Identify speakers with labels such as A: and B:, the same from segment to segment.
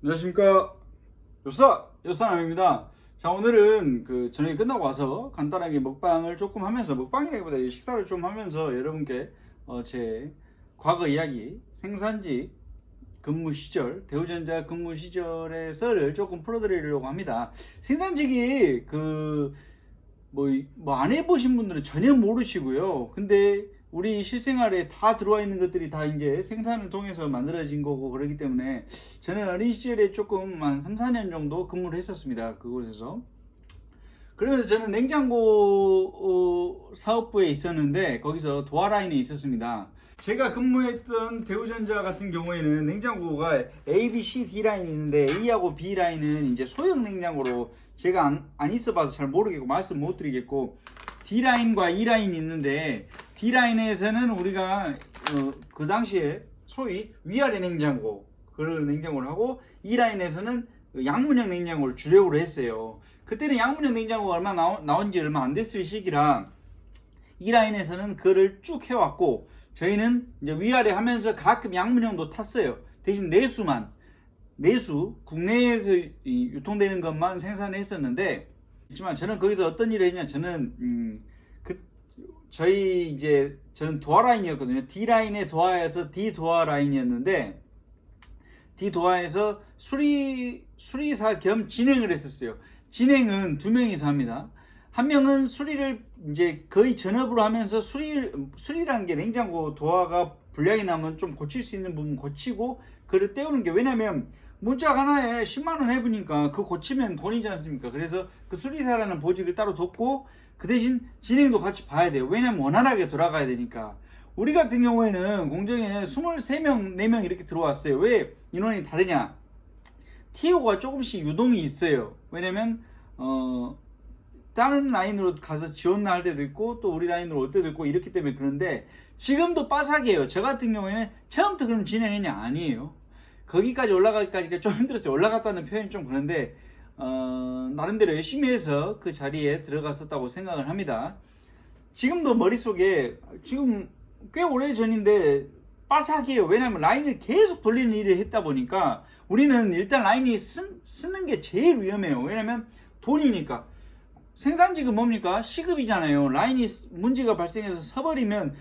A: 안녕하십니까. 요사남입니다. 자, 오늘은 저녁이 끝나고 와서 간단하게 먹방을 조금 하면서, 먹방이라기보다 식사를 좀 하면서 여러분께 제 과거 이야기, 생산직 근무 시절, 대우전자 근무 시절의 썰을 조금 풀어드리려고 합니다. 생산직이 안 해보신 분들은 전혀 모르시고요. 근데 우리 실생활에 다 들어와 있는 것들이 다 이제 생산을 통해서 만들어진 거고 그러기 때문에 저는 어린 시절에 조금 한 3, 4년 정도 근무를 했었습니다. 그곳에서. 그러면서 저는 냉장고 사업부에 있었는데 거기서 도화 라인에 있었습니다. 제가 근무했던 대우전자 같은 경우에는 냉장고가 A, B, C, D 라인이 있는데 A하고 B 라인은 이제 소형 냉장고로 제가 안 있어봐서 잘 모르겠고 말씀 못 드리겠고, D 라인과 E 라인이 있는데 D 라인에서는 우리가 그 당시에 소위 위아래 냉장고 그런 냉장고를 하고, E 라인에서는 양문형 냉장고를 주력으로 했어요. 그때는 양문형 냉장고가 나온 지 얼마 안 됐을 시기라 E 라인에서는 그거를 쭉 해왔고, 저희는 이제 위아래 하면서 가끔 양문형도 탔어요. 대신 내수 국내에서 유통되는 것만 생산을 했었는데, 하지만 저는 거기서 어떤 일을 했냐, 저는 저는 도화 라인이었거든요. D 라인의 도화에서 D 도화 라인이었는데, D 도화에서 수리사 겸 진행을 했었어요. 진행은 두 명이서 합니다. 한 명은 수리를 이제 거의 전업으로 하면서 수리라는 게 냉장고 도화가 불량이 나면 좀 고칠 수 있는 부분 고치고 그를 떼우는 게, 왜냐면 문짝 하나에 10만원 해보니까 그 고치면 돈이지 않습니까? 그래서 그 수리사라는 보직을 따로 뒀고 그 대신 진행도 같이 봐야 돼요. 왜냐면 원활하게 돌아가야 되니까. 우리 같은 경우에는 공정에 23명, 4명 이렇게 들어왔어요. 왜 인원이 다르냐? TO가 조금씩 유동이 있어요. 왜냐면 다른 라인으로 가서 지원을 할 때도 있고 또 우리 라인으로 올 때도 있고 이렇기 때문에. 그런데 지금도 빠삭해요. 저 같은 경우에는 처음부터 그럼 진행했냐? 아니에요. 거기까지 올라가기까지가 좀 힘들었어요. 올라갔다는 표현이 좀 그런데 나름대로 열심히 해서 그 자리에 들어갔었다고 생각을 합니다. 지금도 머릿속에, 지금 꽤 오래 전인데 빠삭해요. 왜냐면 라인을 계속 돌리는 일을 했다 보니까 우리는 일단 라인이 쓰는 게 제일 위험해요. 왜냐면 돈이니까. 생산직은 뭡니까? 시급이잖아요. 라인이 문제가 발생해서 서버리면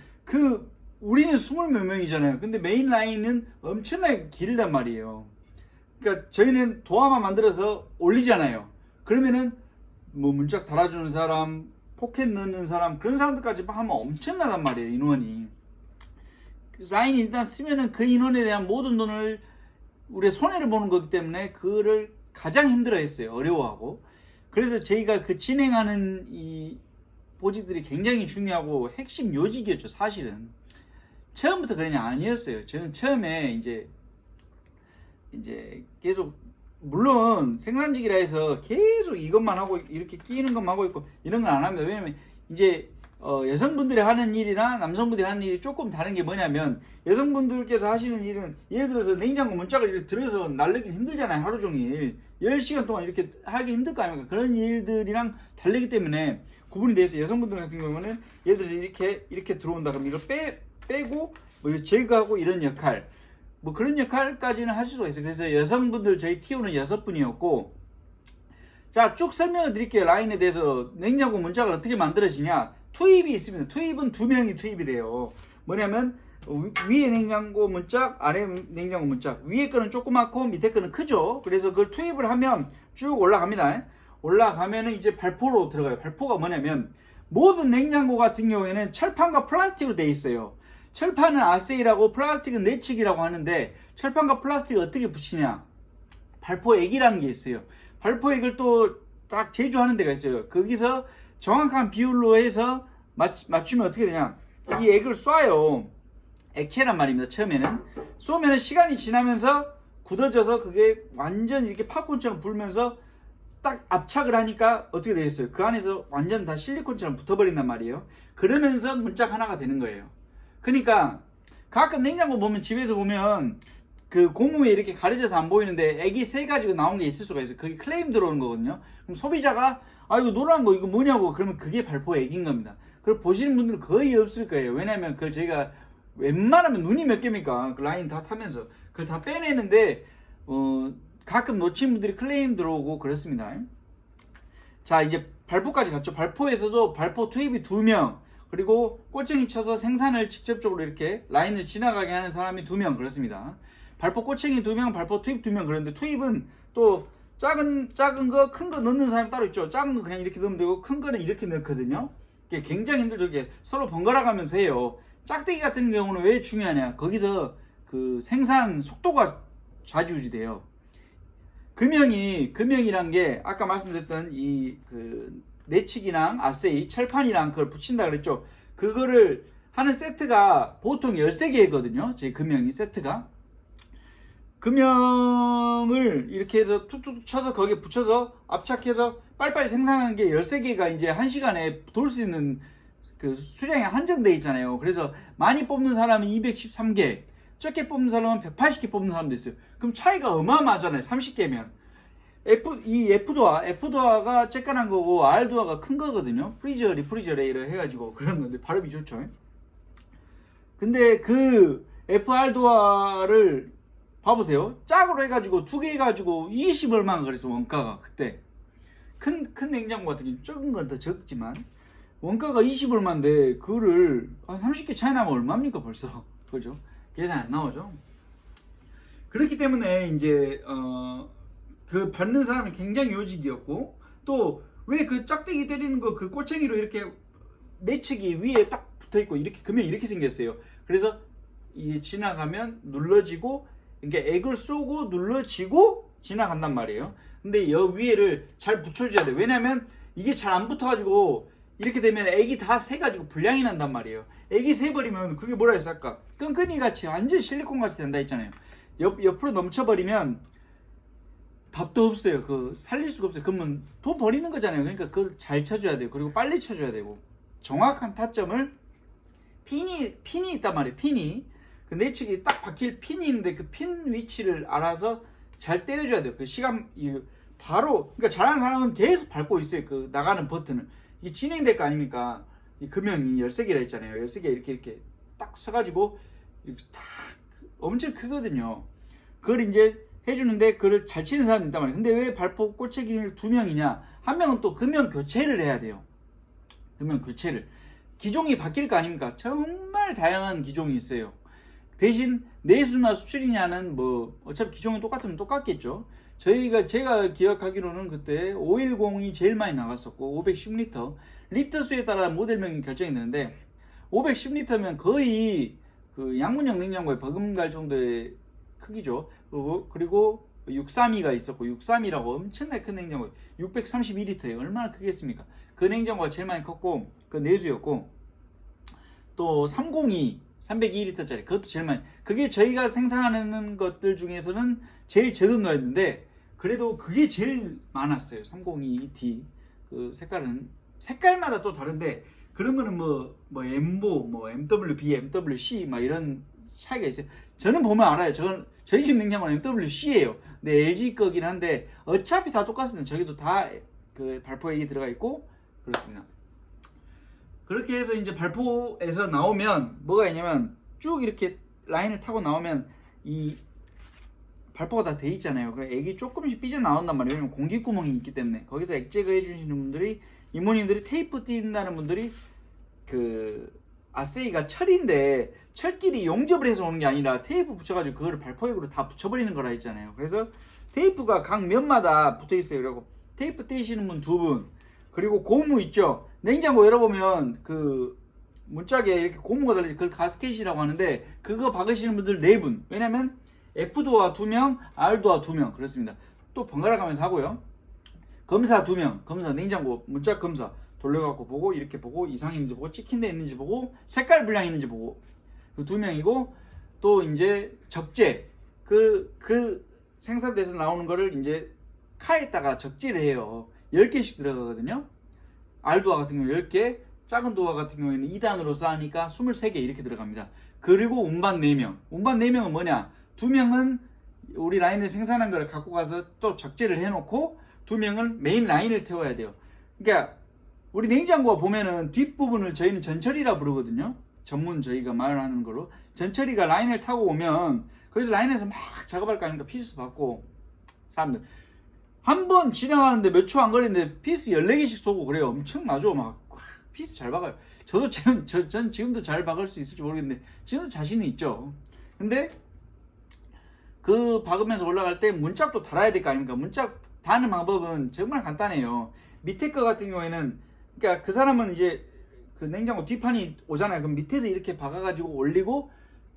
A: 우리는 20몇 명이잖아요. 근데 메인 라인은 엄청나게 길단 말이에요. 그러니까 저희는 도화만 만들어서 올리잖아요. 그러면은 뭐 문짝 달아주는 사람, 포켓 넣는 사람, 그런 사람들까지 하면 엄청나단 말이에요, 인원이. 라인 일단 쓰면은 그 인원에 대한 모든 돈을 우리가 손해를 보는 거기 때문에 그거를 가장 힘들어 했어요. 어려워하고. 그래서 저희가 그 진행하는 이 보직들이 굉장히 중요하고 핵심 요직이었죠, 사실은. 처음부터 그런 게 아니었어요. 저는 처음에 이제 계속, 물론 생산직이라 해서 계속 이것만 하고 이렇게 끼는 것만 하고 있고 이런 건 안 합니다. 왜냐면 이제 여성분들이 하는 일이나 남성분들이 하는 일이 조금 다른 게 뭐냐면, 여성분들께서 하시는 일은 예를 들어서 냉장고 문짝을 이렇게 들어서 날르기 힘들잖아요. 하루 종일 10시간 동안 이렇게 하기 힘들 거 아닙니까? 그런 일들이랑 다르기 때문에 구분이 되어 있어요. 여성분들 같은 경우는 예를 들어서 이렇게 들어온다 그러면 이걸 빼고 뭐 제거하고 이런 역할, 뭐 그런 역할까지는 할 수가 있어요. 그래서 여성분들 저희 TO는 6분이었고, 자, 쭉 설명을 드릴게요. 라인에 대해서. 냉장고 문짝을 어떻게 만들어지냐? 투입이 있습니다. 투입은 2명이 투입이 돼요. 뭐냐면 위에 냉장고 문짝, 아래 냉장고 문짝. 위에 거는 조그맣고 밑에 거는 크죠. 그래서 그걸 투입을 하면 쭉 올라갑니다. 올라가면은 이제 발포로 들어가요. 발포가 뭐냐면, 모든 냉장고 같은 경우에는 철판과 플라스틱으로 되어 있어요. 철판은 아세이라고 플라스틱은 내측이라고 하는데, 철판과 플라스틱을 어떻게 붙이냐? 발포액이라는 게 있어요. 발포액을 또 딱 제조하는 데가 있어요. 거기서 정확한 비율로 해서 맞추면 어떻게 되냐? 이 액을 쏴요. 액체란 말입니다. 처음에는 쏘면 시간이 지나면서 굳어져서 그게 완전 이렇게 팝콘처럼 불면서 딱 압착을 하니까 어떻게 되겠어요? 그 안에서 완전 다 실리콘처럼 붙어버린단 말이에요. 그러면서 문짝 하나가 되는 거예요. 그러니까 가끔 냉장고 보면, 집에서 보면 그 고무에 이렇게 가려져서 안 보이는데 액이 3가지가 나온 게 있을 수가 있어요. 그게 클레임 들어오는 거거든요. 그럼 소비자가 이거 노란 거 이거 뭐냐고 그러면 그게 발포 액인 겁니다. 그걸 보시는 분들은 거의 없을 거예요. 왜냐면 그걸 저희가 웬만하면 눈이 몇 개입니까? 그 라인 다 타면서 그걸 다 빼내는데 가끔 놓친 분들이 클레임 들어오고 그렇습니다. 자, 이제 발포까지 갔죠. 발포에서도 발포 투입이 2명, 그리고 꼬챙이 쳐서 생산을 직접적으로 이렇게 라인을 지나가게 하는 사람이 2명 그렇습니다. 발포 꼬챙이 2명, 발포 투입 2명. 그런데 투입은 또 작은 거, 큰 거 넣는 사람이 따로 있죠. 작은 거 그냥 이렇게 넣으면 되고 큰 거는 이렇게 넣거든요. 이게 굉장히 힘들죠. 이게 서로 번갈아 가면서 해요. 짝대기 같은 경우는 왜 중요하냐? 거기서 그 생산 속도가 좌지우지돼요. 금형이란 게 아까 말씀드렸던 이 그 내치기랑 아세이, 철판이랑 그걸 붙인다 그랬죠. 그거를 하는 세트가 보통 13개거든요. 제 금형이 세트가. 금형을 이렇게 해서 툭툭 쳐서 거기에 붙여서 압착해서 빨리빨리 생산하는 게 13개가 이제 1시간에 돌 수 있는 그 수량이 한정되어 있잖아요. 그래서 많이 뽑는 사람은 213개, 적게 뽑는 사람은 180개 뽑는 사람도 있어요. 그럼 차이가 어마어마하잖아요. 30개면. F도어가 쬐깐한 거고 R도어가 큰 거거든요. 프리저, 리프리저레이를 해가지고 그런 건데 발음이 좋죠. 근데 그 FR도어를 봐보세요. 짝으로 해가지고 2개 해가지고 20 얼마가 그랬어. 원가가 그때. 큰 냉장고 같은 경우는 적은 건 더 적지만 원가가 20 얼마인데 그거를 한 30개 차이 나면 얼마입니까 벌써. 그죠? 계산 안 나오죠. 그렇기 때문에 이제 그 받는 사람이 굉장히 요직이었고, 또 왜 그 짝대기 때리는 거 그 꼬챙이로 이렇게 내치기 위에 딱 붙어있고 이렇게 금형이 이렇게 생겼어요. 그래서 이게 지나가면 눌러지고, 그러니까 액을 쏘고 눌러지고 지나간단 말이에요. 근데 여 위에를 잘 붙여줘야 돼요. 왜냐면 이게 잘 안 붙어가지고 이렇게 되면 액이 다 새가지고 불량이 난단 말이에요. 액이 새버리면 그게 뭐라 했어 아까? 끈끈이 같이 완전 실리콘 같이 된다 했잖아요. 옆으로 넘쳐버리면 밥도 없어요. 그 살릴 수가 없어요. 그러면 돈 버리는 거잖아요. 그러니까 그걸 잘 쳐줘야 돼요. 그리고 빨리 쳐줘야 되고, 정확한 타점을 핀이 있단 말이에요. 핀이 그 내측이 딱 박힐 핀이 있는데 그 핀 위치를 알아서 잘 때려줘야 돼요. 그 시간 바로, 그러니까 잘하는 사람은 계속 밟고 있어요. 그 나가는 버튼을. 이게 진행될 거 아닙니까? 이 금형이 13개라 했잖아요. 13개 이렇게 딱 서가지고 이렇게 딱 엄청 크거든요. 그걸 이제 해주는데 그걸 잘 치는 사람이 있단 말이에요. 근데 왜 발포 꼬챙이를 2명이냐? 한 명은 또 금형 교체를 해야 돼요. 금형 교체를. 기종이 바뀔 거 아닙니까? 정말 다양한 기종이 있어요. 대신 내수나 수출이냐는 뭐 어차피 기종이 똑같으면 똑같겠죠. 제가 기억하기로는 그때 510이 제일 많이 나갔었고 510리터 리터 수에 따라 모델명이 결정이 되는데 510리터면 거의 그 양문형 냉장고에 버금갈 정도의 크기죠. 그리고 632가 있었고 632라고 엄청나게 큰 냉장고 632리터에 얼마나 크겠습니까? 그 냉장고가 제일 많이 컸고 그 내수였고, 또 302 302리터짜리 그것도 제일 많이, 그게 저희가 생산하는 것들 중에서는 제일 적은 거였는데 그래도 그게 제일 많았어요. 302ET. 그 색깔마다 또 다른데 그런 거는 뭐 엠보, 뭐 MWB, MWC 막 이런 차이가 있어요. 저는 보면 알아요. 저희 집 냉장고는 MWC예요. 근데 LG 거긴 한데 어차피 다 똑같습니다. 저기도 다 그 발포액이 들어가 있고 그렇습니다. 그렇게 해서 이제 발포에서 나오면 뭐가 있냐면 쭉 이렇게 라인을 타고 나오면 이 발포가 다 돼 있잖아요. 그래 액이 조금씩 삐져 나온단 말이에요. 왜냐면 공기구멍이 있기 때문에. 거기서 액 제거해 주시는 분들이, 이모님들이 테이프 띈다는 분들이 그 아세이가 철인데 철끼리 용접을 해서 오는 게 아니라 테이프 붙여가지고 그거를 발포액으로 다 붙여버리는 거라 했잖아요. 그래서 테이프가 각 면마다 붙어 있어요. 그리고 테이프 떼시는 분 2분, 그리고 고무 있죠. 냉장고 열어보면 그 문짝에 이렇게 고무가 달려있죠. 그걸 가스켓이라고 하는데 그거 박으시는 분들 4분. 왜냐면 F도어 2명, R도어 2명 그렇습니다. 또 번갈아 가면서 하고요. 검사 2명, 검사 냉장고 문짝 검사 돌려갖고 보고 이렇게 보고 이상이 있는지 보고 찍힌 데 있는지 보고 색깔 불량이 있는지 보고 그 2명이고, 또 이제 적재 그 생산돼서 나오는 거를 이제 카에다가 적재를 해요. 10개씩 들어가거든요. R도어 같은 경우 10개, 작은 도어 같은 경우에는 2단으로 쌓으니까 23개 이렇게 들어갑니다. 그리고 운반 4명. 운반 4명은 뭐냐? 2명은 우리 라인을 생산한 걸 갖고 가서 또 적재를 해놓고 2명은 메인 라인을 태워야 돼요. 그러니까 우리 냉장고가 보면은 뒷부분을 저희는 전처리라 부르거든요. 전문 저희가 말하는 거로. 전처리가 라인을 타고 오면 거기서 라인에서 막 작업할 거 아닙니까? 피스 받고 사람들 한 번 진행하는데 몇 초 안 걸리는데 피스 14개씩 쏘고 그래요. 엄청나죠. 막 피스 잘 박아요. 저도 전 지금도 잘 박을 수 있을지 모르겠는데 지금도 자신이 있죠. 근데 그 박으면서 올라갈 때 문짝도 달아야 될 거 아닙니까? 문짝 다는 방법은 정말 간단해요. 밑에 거 같은 경우에는 그러니까 그 사람은 이제 그 냉장고 뒷판이 오잖아요. 그럼 밑에서 이렇게 박아가지고 올리고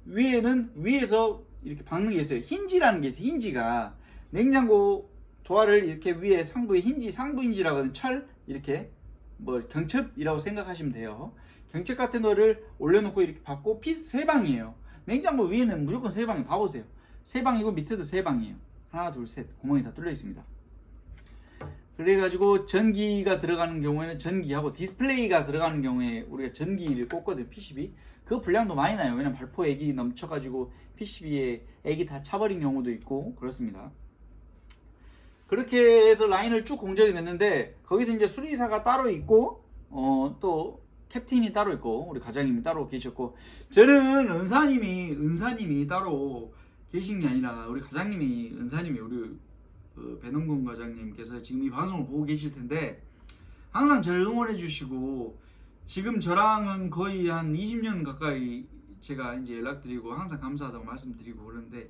A: 위에는 위에서 이렇게 박는 게 있어요. 힌지라는 게 있어요. 힌지가 냉장고 도화를 이렇게 위에 상부에 힌지, 상부 힌지라거든. 철 이렇게 뭐 경첩이라고 생각하시면 돼요. 경첩 같은 거를 올려놓고 이렇게 박고 피스 3방이에요. 냉장고 위에는 무조건 3방이 봐보세요. 3방이고 밑에도 3방이에요. 하나, 둘, 셋 구멍이 다 뚫려 있습니다. 그래가지고 전기가 들어가는 경우에는 전기하고 디스플레이가 들어가는 경우에 우리가 전기를 꽂거든요. PCB. 그 분량도 많이 나요. 왜냐면 발포 액이 넘쳐가지고 PCB에 액이 다 차버린 경우도 있고 그렇습니다. 그렇게 해서 라인을 쭉 공정이 됐는데 거기서 이제 수리사가 따로 있고 또 캡틴이 따로 있고 우리 과장님이 따로 계셨고 저는 은사님이 따로 계신 게 아니라 우리 과장님이 은사님이 우리 배농근 과장님께서 지금 이 방송을 보고 계실 텐데 항상 저를 응원해 주시고 지금 저랑은 거의 한 20년 가까이 제가 이제 연락드리고 항상 감사하다고 말씀드리고 그러는데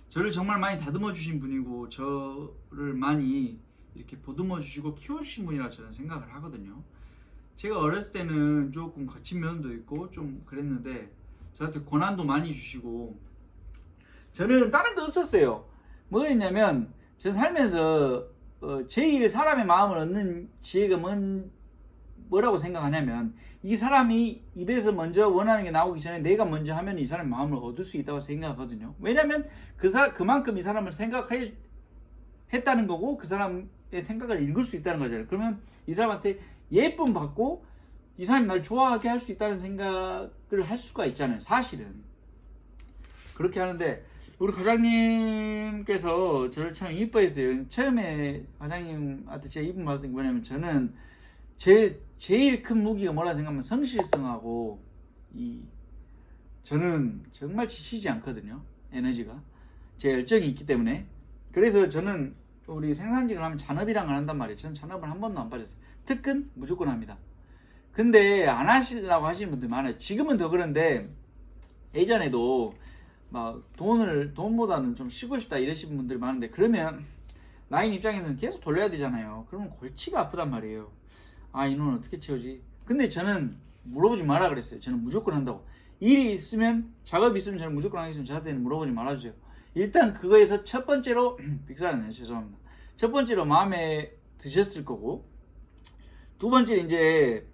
A: 저를 정말 많이 다듬어 주신 분이고 저를 많이 이렇게 보듬어 주시고 키워 주신 분이라 저는 생각을 하거든요. 제가 어렸을 때는 조금 거친 면도 있고 좀 그랬는데 저한테 권한도 많이 주시고 저는 다른 거 없었어요. 뭐였냐면 저 살면서 제일 사람의 마음을 얻는 지혜가 뭐라고 생각하냐면 이 사람이 입에서 먼저 원하는 게 나오기 전에 내가 먼저 하면 이 사람의 마음을 얻을 수 있다고 생각하거든요. 왜냐면 그만큼 이 사람을 생각했다는 거고 그 사람의 생각을 읽을 수 있다는 거잖아요. 그러면 이 사람한테 예쁨 받고 이 사람이 날 좋아하게 할 수 있다는 생각을 할 수가 있잖아요. 사실은 그렇게 하는데 우리 과장님께서 저를 참 이뻐했어요. 처음에 과장님한테 제가 이쁨 받았던 게 뭐냐면 저는 제일 큰 무기가 뭐라 생각하면 성실성하고 저는 정말 지치지 않거든요. 에너지가 제 열정이 있기 때문에. 그래서 저는 우리 생산직을 하면 잔업이란 걸 한단 말이에요. 저는 잔업을 한 번도 안 빠졌어요. 특근 무조건 합니다. 근데 안 하시려고 하시는 분들 많아요. 지금은 더 그런데 예전에도 막 돈보다는 좀 쉬고 싶다 이러시는 분들 많은데 그러면 라인 입장에서는 계속 돌려야 되잖아요. 그러면 골치가 아프단 말이에요. 아, 이놈은 어떻게 채우지? 근데 저는 물어보지 마라 그랬어요. 저는 무조건 한다고. 일이 있으면 작업이 있으면 저는 무조건 하겠습니다. 저한테는 물어보지 말아주세요. 일단 그거에서 첫 번째로 빅사라네요. 죄송합니다. 첫 번째로 마음에 드셨을 거고 두 번째는 이제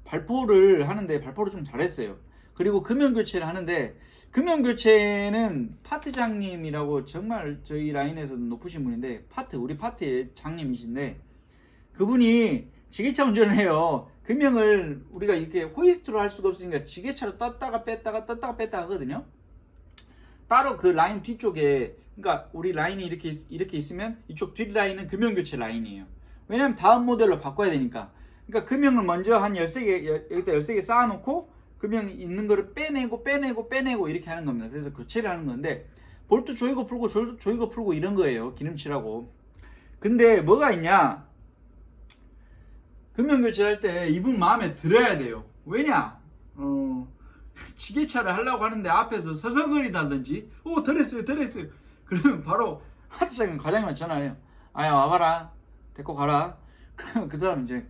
A: 발포를 하는데 발포를 좀 잘했어요. 그리고 금연 교체를 하는데 금연 교체는 파트장님이라고 정말 저희 라인에서 높으신 분인데 우리 파트의 장님이신데 그분이 지게차 운전을 해요. 금연을 우리가 이렇게 호이스트로 할 수가 없으니까 지게차로 떴다가 뺐다가 하거든요. 따로 그 라인 뒤쪽에 그러니까 우리 라인이 이렇게 있으면 이쪽 뒷 라인은 금연 교체 라인이에요. 왜냐면 다음 모델로 바꿔야 되니까. 그러니까 금연을 먼저 한 13개 여기다 13개 쌓아놓고 금연 있는 거를 빼내고 이렇게 하는 겁니다. 그래서 교체를 하는 건데 볼트 조이고 풀고 이런 거예요. 기름칠하고. 근데 뭐가 있냐? 금연 교체할 때 이분 마음에 들어야 돼요. 왜냐? 지게차를 하려고 하는데 앞에서 서성거리다든지 덜 했어요. 그러면 바로 하트장님 과장님한테 전화해요. 아야 와봐라. 데리고 가라. 그러면 그 사람 이제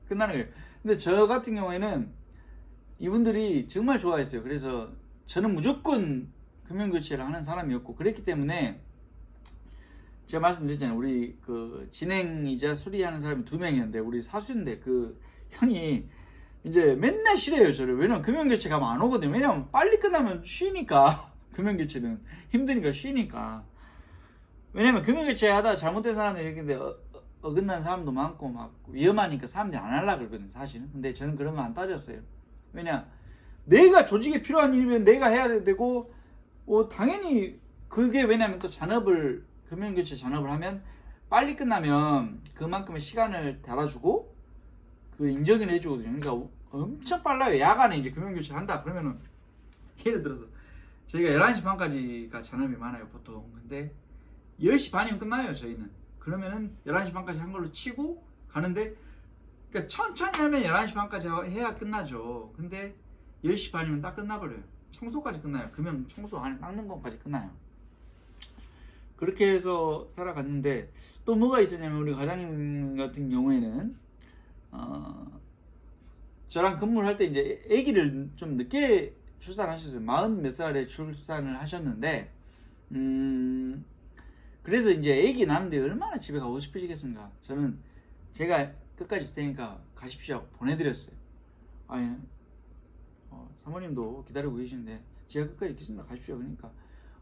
A: 끝나는 거예요. 근데 저 같은 경우에는 이분들이 정말 좋아했어요. 그래서 저는 무조건 금연 교체를 하는 사람이었고 그랬기 때문에 제가 말씀드렸잖아요. 우리 그 진행이자 수리하는 사람이 2명이었는데 우리 사수인데 그 형이 이제 맨날 싫어해요 저를. 왜냐면 금연교체 가면 안 오거든요. 왜냐면 빨리 끝나면 쉬니까. 금연교체는 힘드니까 쉬니까. 왜냐면 금연교체 하다가 잘못된 사람들이 이렇게 어긋난 사람도 많고 막 위험하니까 사람들이 안 하려고 그러거든요 사실은. 근데 저는 그런 거 안 따졌어요. 왜냐 내가 조직에 필요한 일이면 내가 해야 되고 당연히 그게 왜냐면 또 금연교체 잔업을 하면 빨리 끝나면 그만큼의 시간을 달아주고 그 인정을 해주거든요. 그러니까 엄청 빨라요. 야간에 이제 금연교체를 한다 그러면은 예를 들어서 저희가 11시 반까지가 잔업이 많아요 보통. 근데 10시 반이면 끝나요 저희는. 그러면은 11시 반까지 한 걸로 치고 가는데, 그러니까 천천히 하면 11시 반까지 해야 끝나죠. 근데 10시 반이면 딱 끝나버려요. 청소까지 끝나요. 그러면 청소 안에 닦는 것까지 끝나요. 그렇게 해서 살아갔는데, 또 뭐가 있었냐면 우리 과장님 같은 경우에는 저랑 근무를 할 때 이제 아기를 좀 늦게 출산하셨어요. 40 몇 살에 출산을 하셨는데, 그래서 이제 아기 낳는데 얼마나 집에 가고 싶으시겠습니까? 저는 제가 끝까지 있을 테니까 가십시오 하고 보내드렸어요. 아니, 사모님도 기다리고 계시는데 제가 끝까지 있겠습니다. 가십시오. 그러니까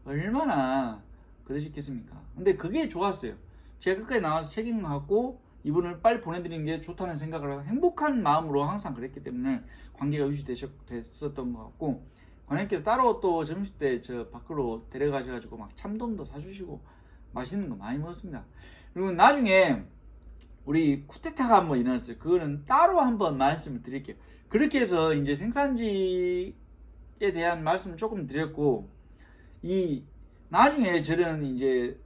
A: 얼마나 그러시겠습니까? 근데 그게 좋았어요. 제가 끝까지 나와서 책임을 갖고 이분을 빨리 보내드리는 게 좋다는 생각을 하고 행복한 마음으로 항상 그랬기 때문에 관계가 유지됐었던 것 같고, 관장님께서 따로 또 점심때 저 밖으로 데려가셔가지고 막 참돔도 사주시고 맛있는 거 많이 먹었습니다. 그리고 나중에 우리 쿠데타가 한번 일어났어요. 그거는 따로 한번 말씀을 드릴게요. 그렇게 해서 이제 생산직에 대한 말씀을 조금 드렸고, 이 나중에 저는 이제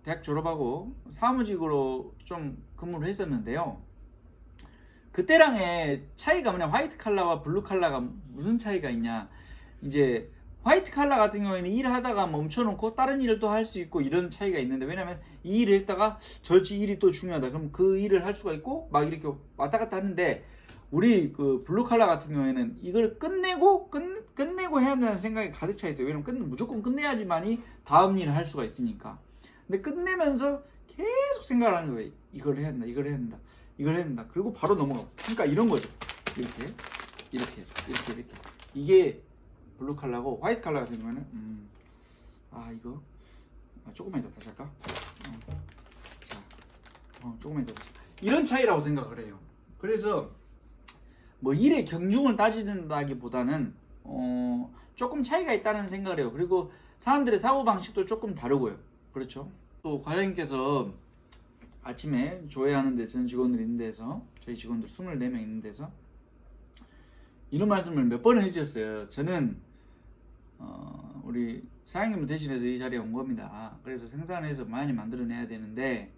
A: 대학 졸업하고 사무직으로 좀 근무를 했었는데요. 그때랑의 차이가 뭐냐, 화이트 칼라와 블루 칼라가 무슨 차이가 있냐. 이제 화이트 칼라 같은 경우에는 일하다가 멈춰놓고 다른 일을 또 할 수 있고 이런 차이가 있는데, 왜냐면 이 일을 했다가 저 일이 또 중요하다 그럼 그 일을 할 수가 있고 막 이렇게 왔다 갔다 하는데, 우리 그 블루 칼라 같은 경우에는 이걸 끝내고 해야 된다는 생각이 가득 차 있어요. 왜냐면 무조건 끝내야지만이 다음 일을 할 수가 있으니까. 근데 끝내면서 계속 생각을 하는 거예요. 이걸 해야 된다, 이걸 해야 된다, 이걸 해야 된다. 그리고 바로 넘어가고. 그러니까 이런 거죠. 이렇게. 이게 블루 칼라고, 화이트 칼라 같은 경우는 이거 조금만 이따 다시 할까? 조금만 이따 다시. 이런 차이라고 생각을 해요. 그래서 뭐 일의 경중을 따지는다기보다는 조금 차이가 있다는 생각을 해요. 그리고 사람들의 사고 방식도 조금 다르고요. 그렇죠? 또 과장님께서 아침에 조회하는데, 전 직원들 있는 데서, 저희 직원들 24명 있는 데서 이런 말씀을 몇 번을 해주셨어요. 저는 우리 사장님을 대신해서 이 자리에 온 겁니다. 그래서 생산해서 많이 만들어내야 되는데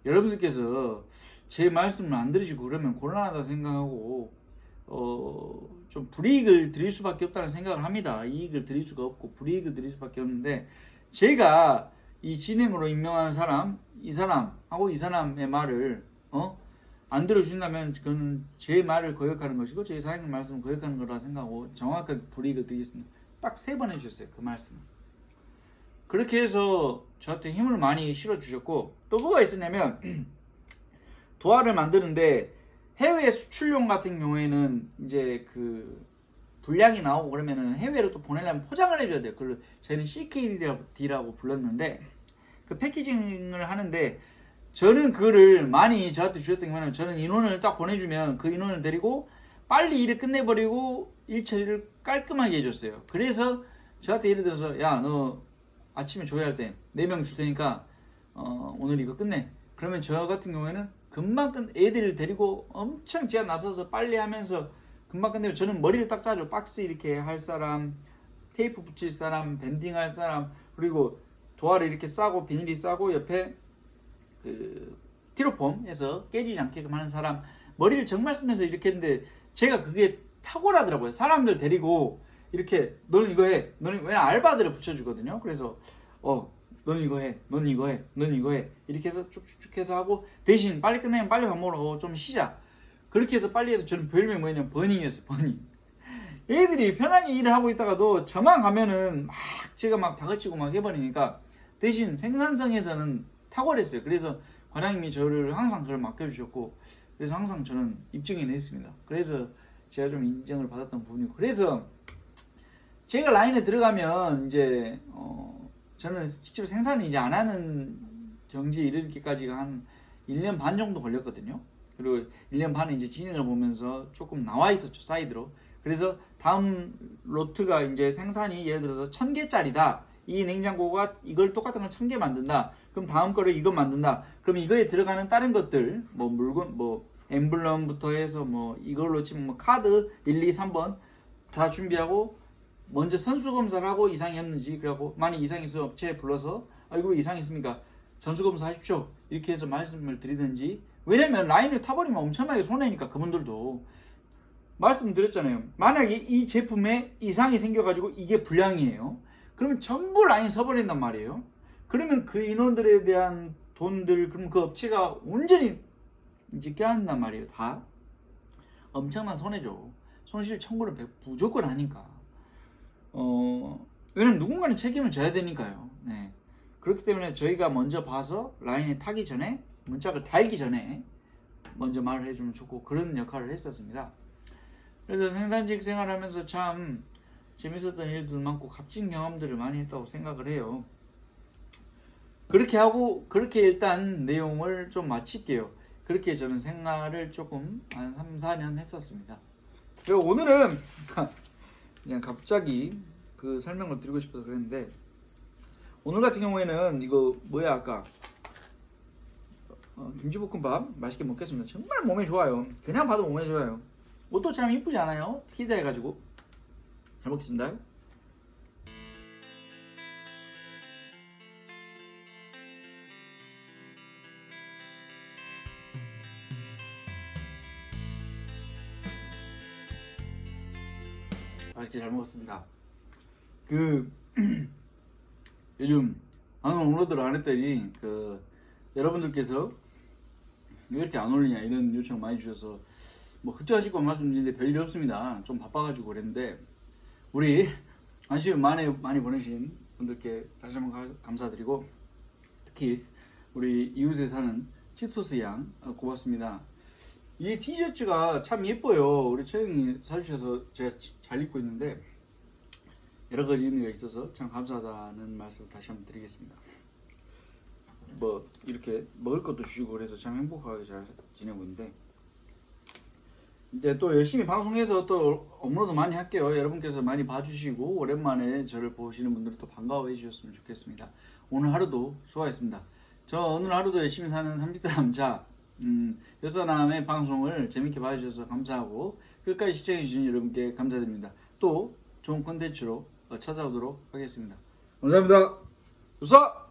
A: 여러분들께서 제 말씀을 안 들으시고 그러면 곤란하다 생각하고 좀 불이익을 드릴 수밖에 없다는 생각을 합니다. 이익을 드릴 수가 없고 불이익을 드릴 수밖에 없는데, 제가 이 진행으로 임명한 사람, 이 사람하고 이 사람의 말을 안 들어주신다면 그건 제 말을 거역하는 것이고 제 사장님 말씀을 거역하는 거라 생각하고 정확하게 불이익을 드리겠습니다. 딱 3번 해주셨어요. 그 말씀. 그렇게 해서 저한테 힘을 많이 실어주셨고, 또 뭐가 있었냐면 도화를 만드는데 해외 수출용 같은 경우에는 이제 그 분량이 나오고 그러면은 해외로 또 보내려면 포장을 해줘야 돼요. 그걸 저희는 CKD라고 불렀는데, 그 패키징을 하는데 저는 그거를 많이 저한테 주셨던 게 뭐냐면, 저는 인원을 딱 보내주면 그 인원을 데리고 빨리 일을 끝내버리고 일 처리를 깔끔하게 해줬어요. 그래서 저한테 예를 들어서, 야, 너 아침에 조회할 때 4명 줄 테니까 오늘 이거 끝내. 그러면 저 같은 경우에는 금방 애들을 데리고 엄청 제가 나서서 빨리 하면서 금방 끝내고, 저는 머리를 딱 짜죠. 박스 이렇게 할 사람, 테이프 붙일 사람, 밴딩 할 사람, 그리고 도화를 이렇게 싸고 비닐이 싸고 옆에 그 스티로폼 해서 깨지지 않게끔 하는 사람, 머리를 정말 쓰면서 이렇게 했는데 제가 그게 탁월하더라고요. 사람들 데리고 이렇게 너는 이거 해, 너는, 왜냐 알바들을 붙여주거든요. 그래서 너는 이거 해, 너는 이거 해, 너는 이거 해, 이렇게 해서 쭉쭉쭉 해서 하고, 대신 빨리 끝내면 빨리 밥 먹으러 가고 좀 쉬자. 그렇게 해서 빨리 해서, 저는 별명이 뭐냐면 버닝이었어요. 버닝. 얘들이 편하게 일을 하고 있다가도 저만 가면은 막 제가 막 다그치고 막 해버리니까, 대신 생산성에서는 탁월했어요. 그래서 과장님이 저를 항상 그걸 맡겨주셨고, 그래서 항상 저는 입증을 했습니다. 그래서 제가 좀 인정을 받았던 부분이고, 그래서 제가 라인에 들어가면 이제 저는 직접 생산을 이제 안 하는 정지에 이르기까지가 한 1년 반 정도 걸렸거든요. 그리고 1년 반은 이제 진행을 보면서 조금 나와 있었죠, 사이드로. 그래서 다음 로트가 이제 생산이 예를 들어서 1000개짜리다. 이 냉장고가 이걸 똑같은 걸 1000개 만든다. 그럼 다음 거를 이거 만든다. 그럼 이거에 들어가는 다른 것들, 뭐 물건, 뭐 엠블럼부터 해서 뭐 이걸로 치면 뭐 카드 1, 2, 3번 다 준비하고, 먼저 선수 검사를 하고 이상이 없는지, 그래갖고 만약 이상이 있으면 업체에 불러서 이거 이상이 있습니까? 전수 검사 하십시오. 이렇게 해서 말씀을 드리든지. 왜냐면 라인을 타버리면 엄청나게 손해니까 그분들도. 말씀드렸잖아요. 만약에 이 제품에 이상이 생겨가지고 이게 불량이에요. 그러면 전부 라인 서버린단 말이에요. 그러면 그 인원들에 대한 돈들, 그럼 그 업체가 온전히 이제 껴안단 말이에요. 다 엄청난 손해죠. 손실 청구를 무조건 하니까. 왜냐면 누군가는 책임을 져야 되니까요. 네. 그렇기 때문에 저희가 먼저 봐서 라인에 타기 전에, 문짝을 달기 전에 먼저 말을 해주면 좋고, 그런 역할을 했었습니다. 그래서 생산직 생활하면서 참 재밌었던 일들 많고 값진 경험들을 많이 했다고 생각을 해요. 그렇게 하고, 그렇게 일단 내용을 좀 마칠게요. 그렇게 저는 생활을 조금 한 3, 4년 했었습니다. 그리고 오늘은 그냥 갑자기 그 설명을 드리고 싶어서 그랬는데, 오늘 같은 경우에는 이거 뭐야 아까 김치볶음밥 맛있게 먹겠습니다. 정말 몸에 좋아요. 그냥 봐도 몸에 좋아요. 옷도 참 이쁘지 않아요? 히드해가지고. 잘 먹겠습니다. 맛있게 잘 먹었습니다. 요즘 방송 업로드를 안 했더니 여러분들께서 왜 이렇게 안 올리냐 이런 요청 많이 주셔서 뭐 흑자하실 건 말씀드리는데 별일 없습니다. 좀 바빠가지고 그랬는데, 우리 관심 많이 보내신 분들께 다시 한번 감사드리고, 특히 우리 이웃에 사는 치토스 양 고맙습니다. 이 티셔츠가 참 예뻐요. 우리 처형이 사주셔서 제가 잘 입고 있는데 여러 가지 의미가 있어서 참 감사하다는 말씀을 다시 한번 드리겠습니다. 뭐 이렇게 먹을 것도 주시고 그래서 참 행복하게 잘 지내고 있는데, 이제 또 열심히 방송해서 또 업로드 많이 할게요. 여러분께서 많이 봐주시고 오랜만에 저를 보시는 분들이 또 반가워해 주셨으면 좋겠습니다. 오늘 하루도 수고하셨습니다. 저 오늘 하루도 열심히 사는 30대 남자 여사남의 방송을 재밌게 봐주셔서 감사하고 끝까지 시청해 주신 여러분께 감사드립니다. 또 좋은 콘텐츠로 찾아오도록 하겠습니다. 감사합니다. 우사!